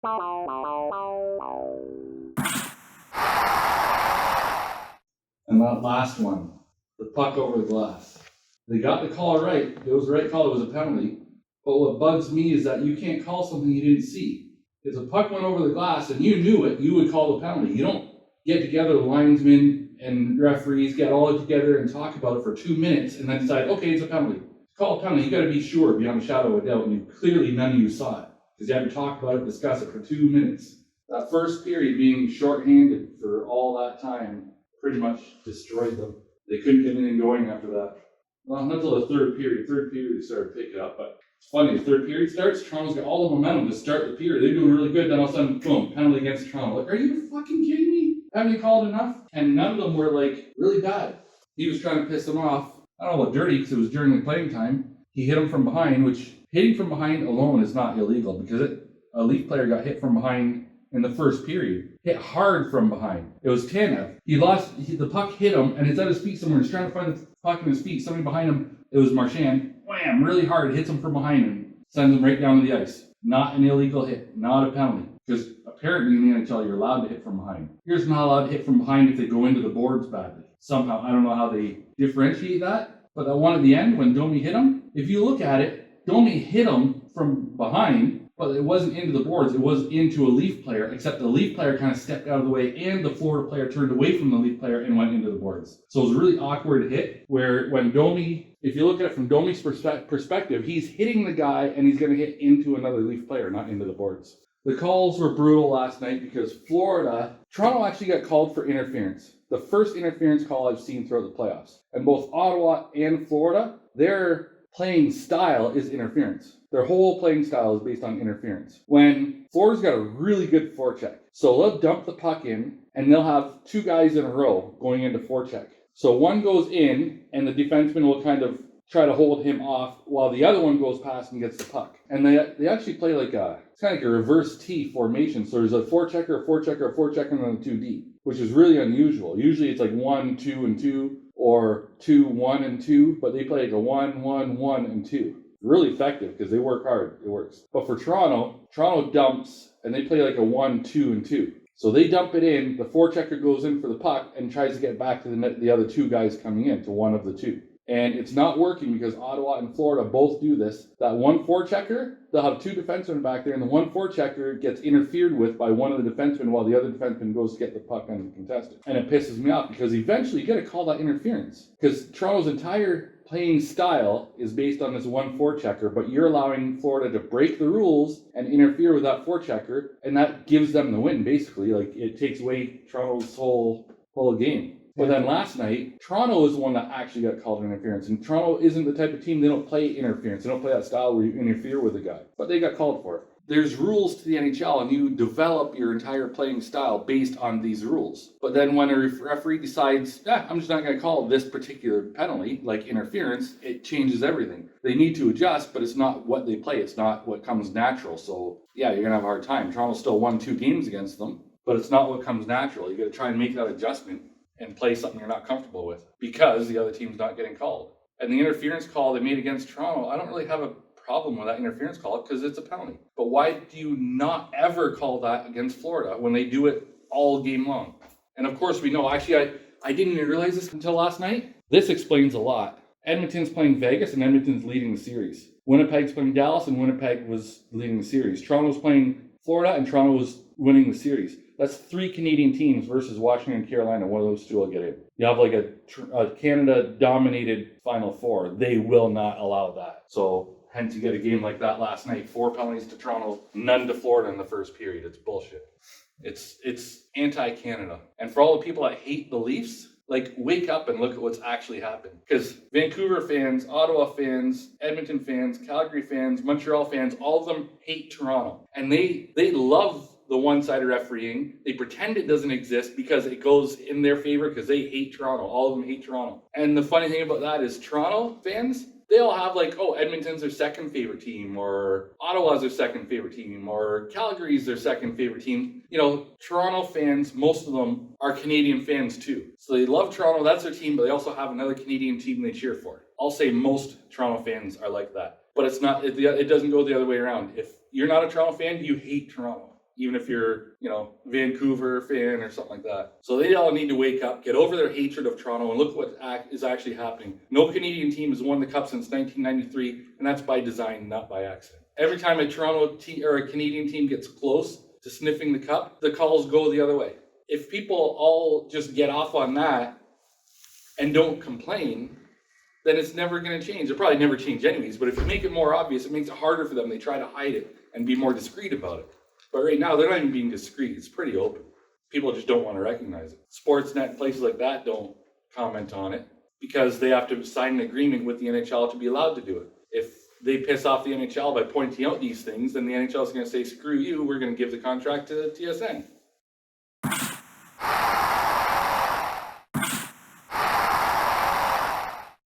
And that last one, the puck over the glass. They got the call right. It was the right call. It was a penalty. But what bugs me is that you can't call something you didn't see. If the puck went over the glass and you knew it, you would call the penalty. You don't get together, the linesmen and referees get all together and talk about it for 2 minutes and then decide, okay, it's a penalty. To call a penalty, you got to be sure beyond a shadow of a doubt, and clearly none of you saw it because you had to talk about it, discuss it for 2 minutes. That first period being shorthanded for all that time pretty much destroyed them. They couldn't get anything going after that. Well, not until the third period. Third period they started picking up, but it's funny, the third period starts, Toronto's got all the momentum to start the period. They're doing really good, then all of a sudden, boom, penalty against Toronto. Like, are you fucking kidding me? Haven't you called enough? And none of them were, like, really bad. He was trying to piss them off. I don't know what dirty, because it was during the playing time. He hit him from behind, which hitting from behind alone is not illegal, because a Leaf player got hit from behind in the first period. Hit hard from behind. It was Tanev. The puck hit him, and it's at his feet somewhere. He's trying to find the puck in his feet. Somebody behind him, it was Marchand. Wham, really hard, hits him from behind and sends him right down to the ice. Not an illegal hit, not a penalty. Because apparently in the NHL, you're allowed to hit from behind. You're not allowed to hit from behind if they go into the boards badly. Somehow, I don't know how they differentiate that, but that one at the end, when Domi hit him, if you look at it, Domi hit him from behind, but it wasn't into the boards, it was into a Leaf player, except the Leaf player kind of stepped out of the way and the Florida player turned away from the Leaf player and went into the boards. So it was a really awkward hit where when Domi, if you look at it from Domi's perspective, he's hitting the guy and he's going to hit into another Leaf player, not into the boards. The calls were brutal last night because Toronto actually got called for interference. The first interference call I've seen throughout the playoffs. And both Ottawa and Florida, their playing style is interference. Their whole playing style is based on interference. When Florida's got a really good forecheck, so they'll dump the puck in, and they'll have two guys in a row going into forecheck. So one goes in, and the defenseman will kind of try to hold him off while the other one goes past and gets the puck. And they actually play it's kind of like a reverse T formation. So there's a forechecker, and then a 2D, which is really unusual. Usually it's like 1, 2, and 2, or 2, 1, and 2, but they play like a 1, 1, 1, and 2. Really effective because they work hard. It works. But for Toronto dumps, and they play like a 1, 2, and 2. So they dump it in, the forechecker goes in for the puck and tries to get back to the other two guys coming in, to one of the two. And it's not working because Ottawa and Florida both do this. That one forechecker, they'll have two defensemen back there, and the one forechecker gets interfered with by one of the defensemen while the other defenseman goes to get the puck uncontested. And it pisses me off because eventually you got to call that interference. Because Toronto's entire playing style is based on this one forechecker, but you're allowing Florida to break the rules and interfere with that forechecker, and that gives them the win, basically. Like, it takes away Toronto's whole game. But then last night, Toronto is the one that actually got called interference. And Toronto isn't the type of team, they don't play interference. They don't play that style where you interfere with a guy. But they got called for it. There's rules to the NHL, and you develop your entire playing style based on these rules. But then when a referee decides, I'm just not going to call this particular penalty, like interference, it changes everything. They need to adjust, but it's not what they play. It's not what comes natural. So, yeah, you're going to have a hard time. Toronto still won 2 games against them, but it's not what comes natural. You got to try and make that adjustment and play something you're not comfortable with because the other team's not getting called. And the interference call they made against Toronto, I don't really have a problem with that interference call because it's a penalty. But why do you not ever call that against Florida when they do it all game long? And of course we know, actually I didn't even realize this until last night. This explains a lot. Edmonton's playing Vegas and Edmonton's leading the series. Winnipeg's playing Dallas and Winnipeg was leading the series. Toronto's playing Florida and Toronto was winning the series. That's 3 Canadian teams versus Washington and Carolina. One of those two will get in. You have like a Canada-dominated Final Four. They will not allow that. So hence you get a game like that last night. 4 penalties to Toronto, none to Florida in the first period. It's bullshit. It's anti-Canada. And for all the people that hate the Leafs, wake up and look at what's actually happened. Because Vancouver fans, Ottawa fans, Edmonton fans, Calgary fans, Montreal fans, all of them hate Toronto. And they love the one-sided refereeing. They pretend it doesn't exist because it goes in their favor because they hate Toronto. All of them hate Toronto. And the funny thing about that is Toronto fans, they all have Edmonton's their second favorite team, or Ottawa's their second favorite team, or Calgary's their second favorite team. Toronto fans, most of them are Canadian fans too. So they love Toronto, that's their team, but they also have another Canadian team they cheer for. I'll say most Toronto fans are like that. But it's not. It doesn't go the other way around. If you're not a Toronto fan, you hate Toronto. even if you're, Vancouver fan or something like that. So they all need to wake up, get over their hatred of Toronto, and look what is actually happening. No Canadian team has won the Cup since 1993, and that's by design, not by accident. Every time a Toronto team or a Canadian team gets close to sniffing the Cup, the calls go the other way. If people all just get off on that and don't complain, then it's never going to change. It'll probably never change anyways, but if you make it more obvious, it makes it harder for them. They try to hide it and be more discreet about it. But right now, they're not even being discreet. It's pretty open. People just don't want to recognize it. Sportsnet, places like that don't comment on it because they have to sign an agreement with the NHL to be allowed to do it. If they piss off the NHL by pointing out these things, then the NHL is going to say, screw you, we're going to give the contract to TSN.